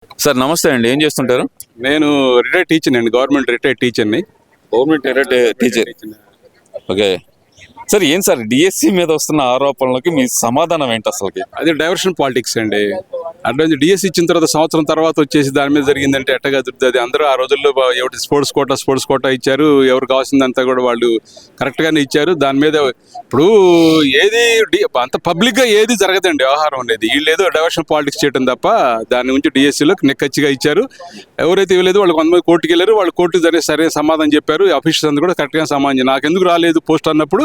Sir నమస్తే అండి, ఏం చేస్తుంటారు? నేను రిటైర్డ్ టీచర్ అండి, గవర్నమెంట్ రిటైర్డ్ టీచర్ని. Government teacher. ఓకే సార్, ఏం సార్ డిఎస్సి మీద వస్తున్న ఆరోపణలకి మీ సమాధానం ఏంటి అసలుకి? అది డైవర్షన్ పాలిటిక్స్ అండి. అంటే డిఎస్సి ఇచ్చిన తర్వాత సంవత్సరం తర్వాత వచ్చేసి దాని మీద జరిగిందంటే ఎట్టగా అది అందరూ ఆ రోజుల్లో ఎవరి స్పోర్ట్స్ కోటా ఇచ్చారు, ఎవరు కావాల్సిందంతా కూడా వాళ్ళు కరెక్ట్గానే ఇచ్చారు. దాని మీద ఇప్పుడు ఏది అంత పబ్లిక్గా ఏది జరగదండి వ్యవహారం అనేది. వీళ్ళు ఏదో డైవర్షన్ పాలిటిక్స్ చేయడం తప్ప దాని నుంచి డిఎస్సిలో నిక్కచ్చిగా ఇచ్చారు. ఎవరైతే ఇవ్వలేదు వాళ్ళు కొంతమంది కోర్టుకి వెళ్ళారు, వాళ్ళు కోర్టు సరైన సమాధానం చెప్పారు. ఆఫీసర్స్ అంతా కూడా కరెక్ట్గా సమాధానం నాకెందుకు రాలేదు పోస్ట్ అన్నప్పుడు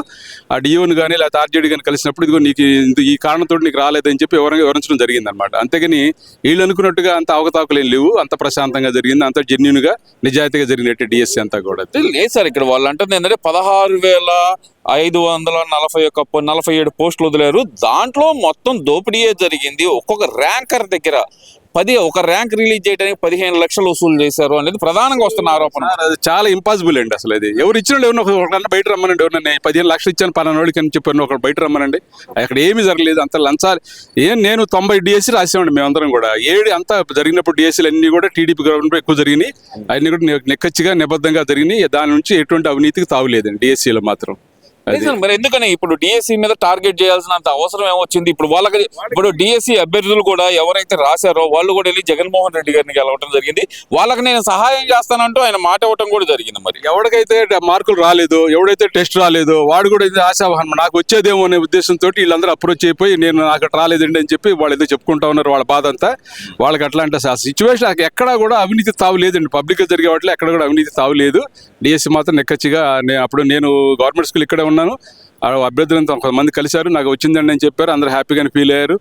ఆ డిఓని కానీ లేకపోతే ఆర్జేడీ కానీ కలిసినప్పుడు ఇదిగో నీకు ఈ కారణంతో నీకు రాలేదని చెప్పి వివరించడం జరిగింది అనమాట. అంతేగాని వీళ్ళు అనుకున్నట్టుగా అంత అవకతవకలు ఏం లేవు, అంత ప్రశాంతంగా జరిగింది, అంత జెన్యున్గా నిజాయితీగా జరిగినట్టు డిఎస్సి అంతా కూడా. లేదు సార్, ఇక్కడ వాళ్ళు అంటుంది ఏంటంటే 16,547 పోస్టులు వదిలేరు, దాంట్లో మొత్తం దోపిడీయే జరిగింది. ఒక్కొక్క ర్యాంకర్ దగ్గర ఒక ర్యాంక్ రిలీజ్ చేయడానికి 15 లక్షలు వసూలు చేశారు అనేది ప్రధానంగా వస్తున్న ఆరోపణ. అది చాలా ఇంపాసిబుల్ అండి అసలు. అది ఎవరు ఇచ్చిన ఎవరిని ఒకరన్నా బయట రమ్మనండి, ఎవరన్నా 15 లక్షలు ఇచ్చాను పలానోడికి అని చెప్పాను ఒకరు బయట రమ్మనండి. అక్కడ ఏమీ జరగలేదు, అంత లంచాలు నేను 90 డిఎస్సి రాసామండి మేమందరం కూడా. అంతా జరిగినప్పుడు డిఎస్సీలు అన్ని కూడా టీడీపీ గవర్నమెంట్ ఎక్కువ జరిగినాయి, అన్ని కూడా నిక్కచ్చిగా నిబద్ధంగా జరిగినాయి. దాని నుంచి ఎటువంటి అవినీతికి తావులేదండి డిఎస్సీలో మాత్రం. మరి ఎందుకని ఇప్పుడు డిఎస్సి మీద టార్గెట్ చేయాల్సినంత అవసరం ఏమొచ్చింది? ఇప్పుడు డిఎస్సి అభ్యర్థులు కూడా ఎవరైతే రాశారో వాళ్ళు కూడా వెళ్ళి జగన్మోహన్ రెడ్డి గారిని గెలవడం జరిగింది. వాళ్ళకి నేను సహాయం చేస్తానంటూ ఆయన మాట ఇవ్వటం కూడా జరిగింది. మరి ఎవరికైతే మార్కులు రాలేదో, ఎవడైతే టెస్ట్ రాలేదో వాడు కూడా ఇది ఆశావహం నాకు వచ్చేదేమో అనే ఉద్దేశంతో వీళ్ళందరూ అప్రోచ్ అయిపోయి నాకు రాలేదండి అని చెప్పి వాళ్ళు ఏదో చెప్పుకుంటా ఉన్నారు. వాళ్ళ బాధ అంతా వాళ్ళకి అట్లా అంటే సిచ్యువేషన్ ఎక్కడా కూడా అవినీతి తావు లేదండి. పబ్లిక్గా జరిగే వాటిలో ఎక్కడ కూడా అవినీతి తావు లేదు. డిఎస్సి మాత్రం నెక్కచ్చిగా నేను గవర్నమెంట్ స్కూల్ ఇక్కడే ఉన్నాను. అభ్యర్థులంతా కొంతమంది కలిశారు, నాకు వచ్చిందండి అని చెప్పారు. అందరూ హ్యాపీగానే ఫీల్ అయ్యారు.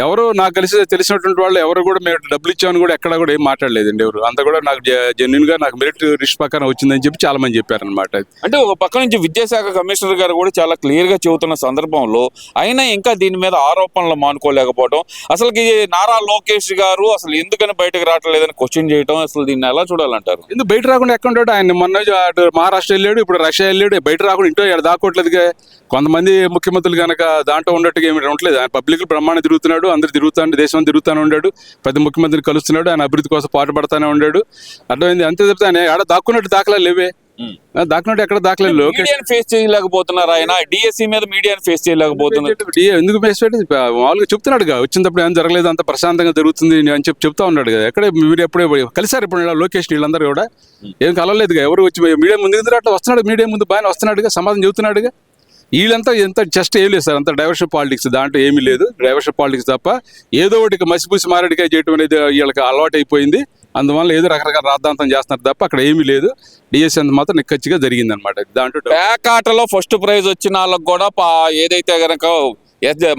ఎవరు నాకు తెలిసినటువంటి వాళ్ళు ఎవరు కూడా మేము డబ్బులు ఇచ్చామని కూడా ఎక్కడా కూడా ఏం మాట్లాడలేదండి. ఎవరు అంతా కూడా నాకు జెన్యున్గా నాకు మెరిట్ లిస్ట్ ప్రకారం వచ్చిందని చెప్పి చాలా మంది చెప్పారు అనమాట. అంటే ఒక పక్క నుంచి విద్యాశాఖ కమిషనర్ గారు కూడా చాలా క్లియర్గా చెబుతున్న సందర్భంలో అయినా ఇంకా దీని మీద ఆరోపణలు మానుకోలేకపోవడం, అసలుకి నారా లోకేష్ గారు అసలు ఎందుకని బయటకు రావట్లేదని క్వశ్చన్ చేయడం, అసలు దీన్ని ఎలా చూడాలంటారు? ఎందుకు బయట రాకుండా ఎక్కడ ఉంటాడు ఆయన? మొన్న మహారాష్ట్ర వెళ్ళాడు, ఇప్పుడు రష్యా వెళ్ళాడు, బయట రాకుండా ఇంట్లో దాక్కోవట్లేదుగా. కొంతమంది ముఖ్యమంత్రులు కనుక దాంట్లో ఉన్నట్టుగా ఏమి ఉండలేదు. ఆయన పబ్లిక్ బ్రహ్మాండం తిరుగుతున్నాడు, అందరు తిరుగుతాడు, దేశం తిరుగుతూనే ఉన్నాడు, ప్రతి ముఖ్యమంత్రిని కలుస్తున్నాడు, ఆయన అభివృద్ధి కోసం పాటుపడతానే ఉన్నాడు. అర్థమైంది. అంతే చెప్తే ఆయన ఆడ దాక్కున్నట్టు దాఖలాలు లేవే, దాక్కున్నట్టు ఎక్కడ దాఖలాలు మీడియాని ఫేస్ చేయలేకపోతున్నారు. ఆయన డిఎస్సి మీద మీడియాని ఫేస్ చేయలేకపోతున్నారు. ఎందుకు ఫేస్ పెట్టి మామూలుగా చెప్తున్నాడుగా, వచ్చినప్పుడు ఏం జరగలేదు, అంత ప్రశాంతంగా జరుగుతుంది అని చెప్తా ఉన్నాడు కదా. ఎక్కడ మీరు ఎప్పుడే కలిసారు ఇప్పుడు లోకేష్ వీళ్ళందరూ కూడా ఏం కలవలేదుగా. ఎవరు వచ్చి మీడియా ముందు అట్లా వస్తున్నాడు, మీడియా ముందు బాగా వస్తున్నాడుగా, సమాధానం చెబుతున్నాడుగా. వీళ్ళంతా ఎంత జస్ట్ ఏం లేదు సార్, అంత డైవర్షన్ పాలిటిక్స్, దాంట్లో ఏమీ లేదు. డైవర్షన్ పాలిటిక్స్ తప్ప ఏదో ఒకటి మసిపూసి మారడికాయ చేయడం అనేది వీళ్ళకి అలవాటు అయిపోయింది. అందువల్ల ఏదో రకరకాల రాద్ధాంతం చేస్తున్నారు తప్ప అక్కడ ఏమీ లేదు. డిఎస్సి అంత మాత్రం నిక్కచ్చిగా జరిగింది అనమాట. దాంట్లో పేకాటలో ఫస్ట్ ప్రైజ్ వచ్చిన వాళ్ళకి కూడా ఏదైతే కనుక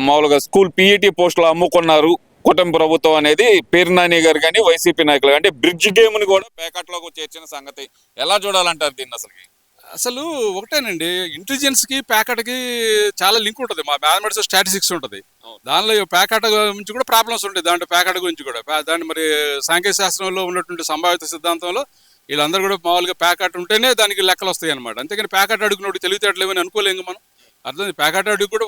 మామూలుగా స్కూల్ పిఈటి పోస్టులు అమ్ముకున్నారు కూటమి ప్రభుత్వం అనేది పేరు నాని గారు కానీ వైసీపీ నాయకులు అంటే బ్రిడ్జ్ గేమ్ ని కూడా పేకాటలోకి చేర్చిన సంగతి ఎలా చూడాలంటారు దీన్ని? అసలు ఒకటేనండి, ఇంటెలిజెన్స్ కి ప్యాకెట్కి చాలా లింక్ ఉంటుంది. మా మ్యాథమెటిక్స్ స్టాటిస్టిక్స్ ఉంటుంది, దానిలో ప్యాకెట్ గురించి కూడా ప్రాబ్లమ్స్ ఉంటాయి. దాంట్లో ప్యాకెట్ గురించి కూడా దాన్ని మరి సాంకేతిక శాస్త్రంలో ఉన్నటువంటి సంభావిత సిద్ధాంతంలో వీళ్ళందరూ కూడా మామూలుగా ప్యాకెట్ ఉంటేనే దానికి లెక్కలు వస్తాయి అనమాట. అంతేకాని ప్యాకెట్ అడుగునోడు తెలివితేటలు ఏమని అనుకోలేము మనం. అర్థం. ప్యాకెట్ అడుగు కూడా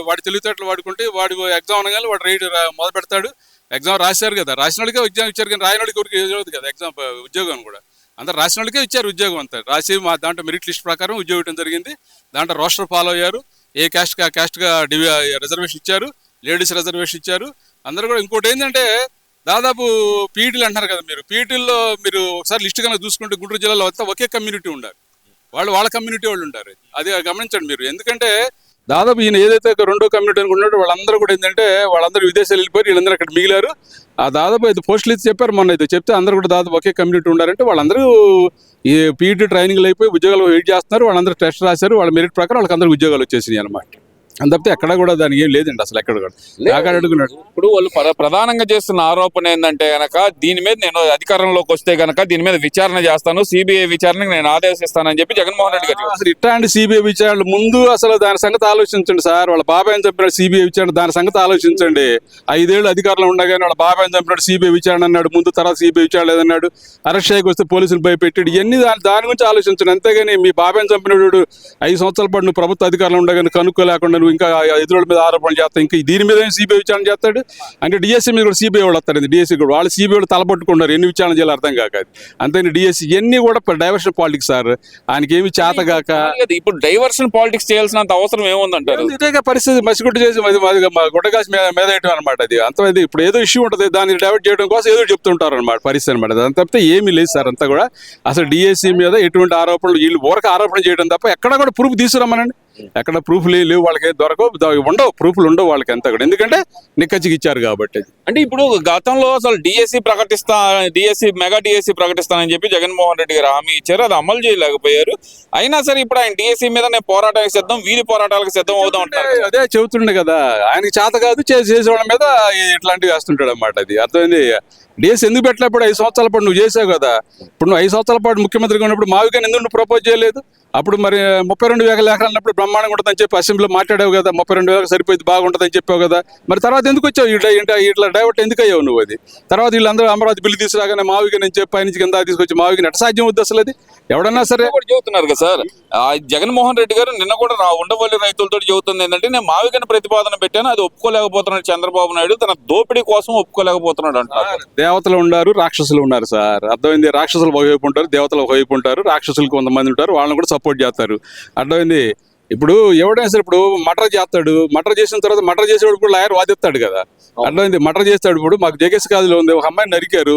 వాడి తెలివితేటలు వాడుకుంటే వాడు ఎగ్జామ్ అనగానే వాడు రైడ్ మొదలు పెడతాడు. ఎగ్జామ్ రాశారు కదా, రాసిన వాళ్ళకే ఎగ్జామ్ ఇచ్చారు, కానీ రాయన వాళ్ళకి ఎవరికి తెలియదు కదా ఎగ్జామ్ ఉద్యోగం కూడా. అందరు రాసిన వాళ్ళకే ఇచ్చారు ఉద్యోగం అంతా. రాసి దాంట్లో మెరిట్ లిస్ట్ ప్రకారం ఉద్యోగం ఇవ్వడం జరిగింది. దాంట్లో రోస్టర్ ఫాలో అయ్యారు, ఏ క్యాస్ట్గా రిజర్వేషన్ ఇచ్చారు, లేడీస్ రిజర్వేషన్ ఇచ్చారు అందరూ కూడా. ఇంకోటి ఏంటంటే దాదాపు పీఈటీలు అంటున్నారు కదా, మీరు పీఈటీల్లో మీరు ఒకసారి లిస్ట్ కనుక చూసుకుంటే గుంటూరు జిల్లాలో వస్తే ఒకే కమ్యూనిటీ ఉండాలి, వాళ్ళ కమ్యూనిటీ వాళ్ళు ఉంటారు. అది గమనించండి మీరు. ఎందుకంటే దాదాపు ఈయన ఏదైతే రెండో కమ్యూనిటీ అనుకున్నాడో వాళ్ళందరూ కూడా ఏంటంటే వాళ్ళందరూ విదేశాలు వెళ్ళిపోయి వీళ్ళందరూ అక్కడ మిగిలారు. ఆ దాదాపు 5 పోస్టులు అయితే చెప్పారు మొన్న, అయితే చెప్తే అందరూ కూడా దాదాపు ఒకే కమ్యూనిటీ ఉండారంటే వాళ్ళందరూ ఈ పీఈటీ ట్రైనింగ్లు అయిపోయి ఉద్యోగాలు వెయిట్ చేస్తున్నారు. వాళ్ళందరూ టెస్ట్ రాశారు, వాళ్ళ మెరిట్ ప్రకారం వాళ్ళకి అందరూ ఉద్యోగాలు వచ్చేసినాయి అనమాట. అంతపితే ఎక్కడ కూడా దానికి ఏం లేదండి అసలు ఎక్కడ కూడా అడుగున్నాడు. ఇప్పుడు వాళ్ళు ప్రధానంగా చేస్తున్న ఆరోపణ ఏంటంటే గనక దీని మీద నేను అధికారంలోకి వస్తే గనక దీని మీద విచారణ చేస్తాను, సిబిఐ విచారణకు నేను ఆదేశిస్తానని చెప్పి జగన్మోహన్ రెడ్డి గారు. అసలు ఇట్లాంటి సిబిఐ విచారణ ముందు అసలు దాని సంగతి ఆలోచించండి సార్. వాళ్ళ బాబాయ్ని చంపినాడు సిబిఐ విచారణ, దాని సంగతి ఆలోచించండి. 5 ఏళ్ళు అధికారంలో ఉండగానే వాళ్ళ బాబాయ్ని చంపినాడు సిబిఐ విచారణ అన్నాడు ముందు, తర్వాత సిబిఐ విచారణ లేదన్నాడు, అరెస్ట్ చేయకు వస్తే పోలీసులు భయపెట్టాడు. ఇవన్నీ దాని గురించి ఆలోచించండి. అంతేగాని మీ బాబాయ్ని చంపినాడు 5 సంవత్సరాల పాటు నువ్వు ప్రభుత్వ అధికారంలో ఉండగానే కనుక్కోలేకుండా నువ్వు ఇంకా ఎదురుల మీద ఆరోపణలు చేస్తాం, ఇంకా దీని మీద సిబిఐ విచారణ చేస్తాడు అంటే డిఎస్సీ మీద కూడా సిబిఐ వాళ్ళు వస్తారు. డిఎస్సీ కూడా వాళ్ళు సిబిఐ వాళ్ళు తలపట్టుకున్నారు, ఎన్ని విచారణ చేయాలి అర్థం కాక. అంతేని డిఎస్సీ ఇవన్నీ కూడా డైవర్షన్ పాలిటిక్స్ సార్, ఆయనకి ఏమి చేతగాక. ఇప్పుడు డైవర్షన్ పాలిటిక్స్ చేయాల్సినంత అవసరం ఏముందంటారు? ఇదే పరిస్థితి, మసిగుడ్డు చేసి గుడ్డగాసి మీద వేయటం అనమాట. అది అంత ఇది ఇప్పుడు ఏదో ఇష్యూ ఉంటుంది, దాన్ని డైవర్ట్ చేయడం కోసం ఏదో చెప్తుంటారు అనమాట పరిస్థితి అనమాట. అది అంత తప్పితే ఏమీ లేదు సార్. అంతా కూడా అసలు డిఎస్సీ మీద ఎటువంటి ఆరోపణలు, వీళ్ళు ఊరక ఆరోపణ చేయడం తప్ప ఎక్కడ కూడా ప్రూఫ్ తీసుకురమ్మనండి. ఎక్కడ ప్రూఫ్లు లేవు, వాళ్ళకి ఉండవు, ప్రూఫ్లు ఉండవు వాళ్ళకి అంతా కూడా, ఎందుకంటే నిక్కచ్చికి ఇచ్చారు కాబట్టి. అంటే ఇప్పుడు గతంలో అసలు డిఎస్సి మెగా డిఎస్సి ప్రకటిస్తానని చెప్పి జగన్మోహన్ రెడ్డి గారు హామీ ఇచ్చారు, అది అమలు చేయలేకపోయారు. అయినా సరే ఇప్పుడు ఆయన డిఎస్సి మీద నేను పోరాటానికి సిద్ధం, వీరి పోరాటాలకు సిద్ధం అవుదాం అంటారు. అదే చెబుతుండే కదా, ఆయనకి చేత కాదు, చేసేవాళ్ళ మీద ఇట్లాంటివి వేస్తుంటాడు అన్నమాట. అది అర్థమైంది. డిఎస్సి ఎందుకు పెట్టలేప్పుడు 5 సంవత్సరాల పాటు నువ్వు చేసావు కదా, ఇప్పుడు నువ్వు 5 సంవత్సరాల పాటు ముఖ్యమంత్రిగా ఉన్నప్పుడు మావిగాని ఎందుకు నువ్వు ప్రపోజ్ చేయలేదు? అప్పుడు మరి 32,000 ఎకరాలు అన్నప్పుడు బ్రహ్మాండంగా ఉంటుందని చెప్పి అసెంబ్లీలో మాట్లాడావు కదా, 32,000 సరిపోయింది, బాగుంటుందని చెప్పావు కదా. మరి తర్వాత ఎందుకు వచ్చావు ఇట్లా డైవర్ట్ ఎందుకు అయ్యావు నువ్వు? అది తర్వాత వీళ్ళందరూ అమరావతి బిల్లు తీసుకురాగానే మావిగా నేను చెప్పి పై నుంచి కింద తీసుకొచ్చి మావిగా ఎట్ట సాధ్యం అవుద్ది అసలు? అది ఎవడన్నా సరే కూడా చెబుతున్నారు కదా సార్, జగన్మోహన్ రెడ్డి గారు నిన్న కూడా ఉండవల్లి రైతులతో చెబుతుంది ఏంటంటే, నేను మావిగాని ప్రతిపాదన పెట్టాను, అది ఒప్పుకోలేకపోతున్నాడు చంద్రబాబు నాయుడు, తన దోపిడీ కోసం ఒప్పుకోలేకపోతున్నాడు అంటారు. దేవతలు ఉన్నారు, రాక్షసులు ఉన్నారు సార్. అర్థమైంది. రాక్షసులు ఒకవైపు ఉంటారు, దేవతలు ఒకవైపు ఉంటారు, రాక్షసులు కొంతమంది ఉంటారు, వాళ్ళని కూడా సపోర్ట్ చేస్తారు. అర్థమైంది. ఇప్పుడు ఎవడైనా సరే ఇప్పుడు మటర్ చేస్తాడు, మటర్ చేసిన తర్వాత మటర్ చేసేవాడు కూడా లాయర్ వాదిస్తాడు కదా. అర్థమైంది. మటర్ చేస్తాడు. ఇప్పుడు మాకు జగేష్ కాదులో ఉంది, ఒక అమ్మాయిని నరికారు,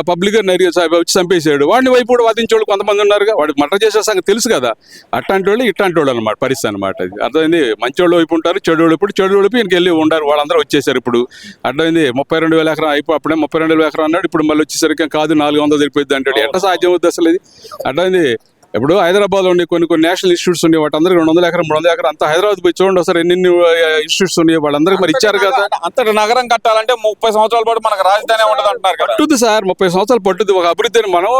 పబ్లిక్ గా వచ్చి చంపేశాడు, వాడిని వైపు కూడా వాదించేవాళ్ళు కొంతమంది ఉన్నారు. వాడు మటర్ చేసే సంగతి తెలుసు కదా. అట్లాంటి వాళ్ళు ఇట్లాంటి వాళ్ళు అనమాట పరిస్థితి అనమాట. అది అర్థమైంది. మంచి వాళ్ళు వైపు ఉంటారు, చెడు వాళ్ళు ఇప్పుడు చెడు వైపు ఈయనకి వెళ్ళి ఉండారు, వాళ్ళందరూ వచ్చేసారు. ఇప్పుడు అర్థమైంది. 32,000 ఎకరం అప్పుడే 32,000 ఎకరం అన్నాడు, ఇప్పుడు మళ్ళీ వచ్చేసరికి కాదు 400 సరిపోయింది అంటాడు. ఎట్లా సాధ్యం అవుతుంది అసలు? ఇది అర్థమైంది. ఇప్పుడు హైదరాబాద్ లో కొన్ని నేషనల్ ఇన్స్టిట్యూట్స్ ఉన్నాయి, వాటి అందరికి 200 ఎకరం 300 ఎకరం అంతా హైదరాబాద్ పోయి చూడండి ఒకసారి ఎన్ని ఇన్స్టిట్యూట్స్ ఉన్నాయి, వాళ్ళందరికీ మరి ఇచ్చారు కదా. అంతటి నగరం కట్టాలంటే 30 సంవత్సరాల పాటు మనకు రాజధాని ఉండదు అంటున్నారు కదా. పట్టుద్ది సార్, 30 సంవత్సరాలు పట్టుద్ది. ఒక అభివృద్ధిని మనం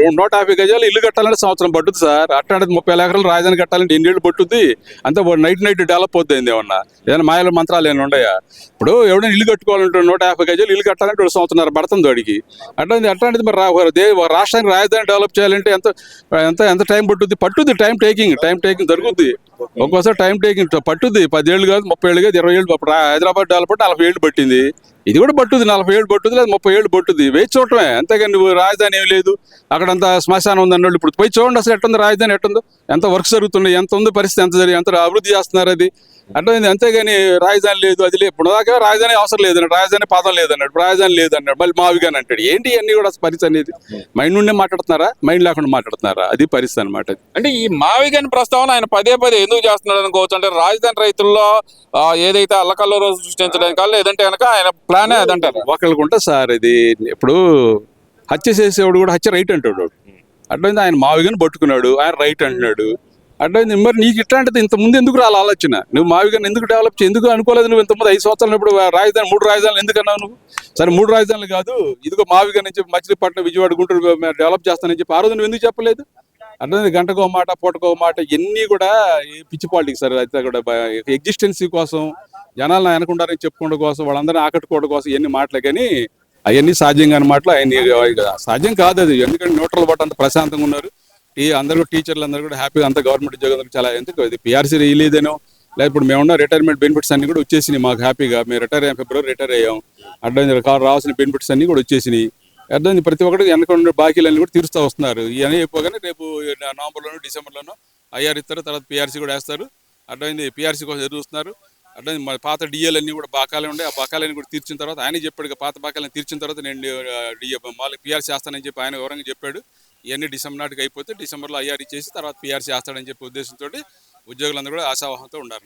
150 గజాలు ఇల్లు కట్టాలంటే సంవత్సరం పట్టుద్ది సార్. అట్లాంటిది 30,000 ఎకరాలు రాజధాని కట్టాలంటే ఎన్నేళ్ళు పట్టుద్ది? అంతా నైట్ డెవలప్ అవుతుంది ఏమన్నా, ఏదైనా మాయల మంత్రాలు ఏమైనా ఉన్నాయా? ఇప్పుడు ఎవడైనా ఇల్లు కట్టుకోవాలంటే 150 గజాలు ఇల్లు కట్టాలంటే 1 సంవత్సరం పడుతుంది వాడికి. అట్లాంటిది మరి రాష్ట్రానికి రాజధాని డెవలప్ చేయాలంటే ఎంత టైం పట్టుద్ది? టైం టేకింగ్ జరుగుద్ది. ఒక్కోసారి టైం టేకింగ్ పట్టుద్ది. 10 ఏళ్ళు కాదు, 30 ఏళ్ళు కాదు, 20 ఏళ్ళు. అప్పుడు హైదరాబాద్ డెవలప్ 40 ఏళ్ళు పట్టింది. ఇది కూడా పట్టుద్ది, 40 ఏళ్ళు పట్టుద్ది, లేదా 30 ఏళ్ళు పట్టుద్ది. వేచి చూడటమే, అంతేగాని నువ్వు రాజధాని ఏమి లేదు అక్కడంతా శ్మశానం ఉంది అన్నోళ్ళు ఇప్పుడు పోయి చూడండి అసలు ఎట్టుందో రాజధాని, ఎట్టుందో, ఎంత వర్క్స్ జరుగుతున్నాయి, ఎంత ఉందో పరిస్థితి, ఎంత అభివృద్ధి చేస్తున్నారు. అది అర్థమైంది. అంతేగాని రాజధాని లేదు, అది లేదు. ఇప్పుడు దాకా రాజధాని అవసరం లేదన్నాడు, రాజధాని పదం లేదన్నాడు, రాజధాని లేదన్నాడు, మళ్ళీ మావిగాని అంటాడు. ఏంటి అన్ని కూడా పరిస్థితి అనేది? మైండ్ నుండే మాట్లాడుతున్నారా, మైండ్ లేకుండా మాట్లాడుతున్నారా? అది పరిస్థితి అనమాట. అంటే ఈ మావిగాని ప్రస్తావన ఆయన పదే ఎందుకు చేస్తున్నాడు అనుకోవచ్చు అంటే, రాజధాని రైతుల్లో ఏదైతే అల్లకల్లో సృష్టించడానికి, లేదంటే కనుక ఆయన ప్లానే అదంటారు. ఒకళ్ళకి ఉంటుంది సార్. ఇది ఇప్పుడు హత్య చేసేవాడు కూడా హత్య రైట్ అంటాడు. అట్లయింది. ఆయన మావిగాని పట్టుకున్నాడు, ఆయన రైట్ అంటున్నాడు. అట్లయింది. మరి నీకు ఇట్లాంటిది ఇంత ముందు ఎందుకు రాలి ఆలోచన? నువ్వు మావిగాని ఎందుకు డెవలప్ ఎందుకు అనుకోలేదు? నువ్వు ఇంతకుముందు 5 సంవత్సరాలు ఇప్పుడు రాజధాని 3 రాజధానులు ఎందుకు అన్నావు నువ్వు? సరే 3 రాజధానులు కాదు, ఇదిగో మావిగాని నుంచి మచిలీపట్నం, విజయవాడ, గుంటూరు డెవలప్ చేస్తానని చెప్పి ఆ రోజు నువ్వు ఎందుకు చెప్పలేదు? అట్లయింది. గంటకో మాట, పూటకో మాట, ఇవన్నీ కూడా పిచ్చి పాలిటిక్స్ సార్. అయితే కూడా ఎగ్జిస్టెన్సీ కోసం, జనాలను వెనకుండారని చెప్పుకోవడం కోసం, వాళ్ళందరినీ ఆకట్టుకోవడం కోసం ఇవన్నీ మాటలే, కానీ అవన్నీ సాధ్యం కాని మాటలు. ఆయన సాధ్యం కాదు అది. ఎందుకంటే న్యూట్రల్ బట్ అంత ప్రశాంతంగా ఉన్నారు. అందరూ టీచర్లు అందరూ కూడా హ్యాపీగా, అంత గవర్నమెంట్ ఉద్యోగులకు చాలా ఎందుకు ఇది పిఆర్సీ ఇలేదేనో, లేదా ఇప్పుడు మేమున్న రిటైర్మెంట్ బెనిఫిట్స్ అన్ని కూడా వచ్చేసినాయి మాకు హ్యాపీగా. మేము ఫిబ్రవరి రిటైర్ అయ్యాం. అడ్డైంది రావాల్సిన బెనిఫిట్స్ అన్ని కూడా వచ్చేసినాయి. అర్థమైంది. ప్రతి ఒక్కటి వెనక బాకీలన్నీ కూడా తీరుస్తూ వస్తున్నారు. ఇవన్నీ అయిపోగానే రేపు నవంబర్లోనూ డిసెంబర్లోనూ ఐఆర్ ఇస్తారు, తర్వాత పిఆర్సీ కూడా వేస్తారు. అర్థమైంది. పిఆర్సీ కోసం ఎదురుస్తున్నారు. అర్థమైంది. మా పాత డిఏలన్నీ కూడా బకాలే ఉండే, ఆ బకాలన్నీ కూడా తీర్చిన తర్వాత ఆయన చెప్పాడు, పాత బకాలను తీర్చిన తర్వాత నేను పిఆర్సీ వేస్తానని చెప్పి ఆయన వివరంగా చెప్పాడు. ఇవన్నీ డిసెంబర్ నాటికి అయిపోతే డిసెంబర్లో ఐఆర్ ఇచ్చేసి తర్వాత పిఆర్సీ వేస్తాడని చెప్పి ఉద్దేశంతో ఉద్యోగులందరూ కూడా ఆశావాహంతో ఉన్నారు.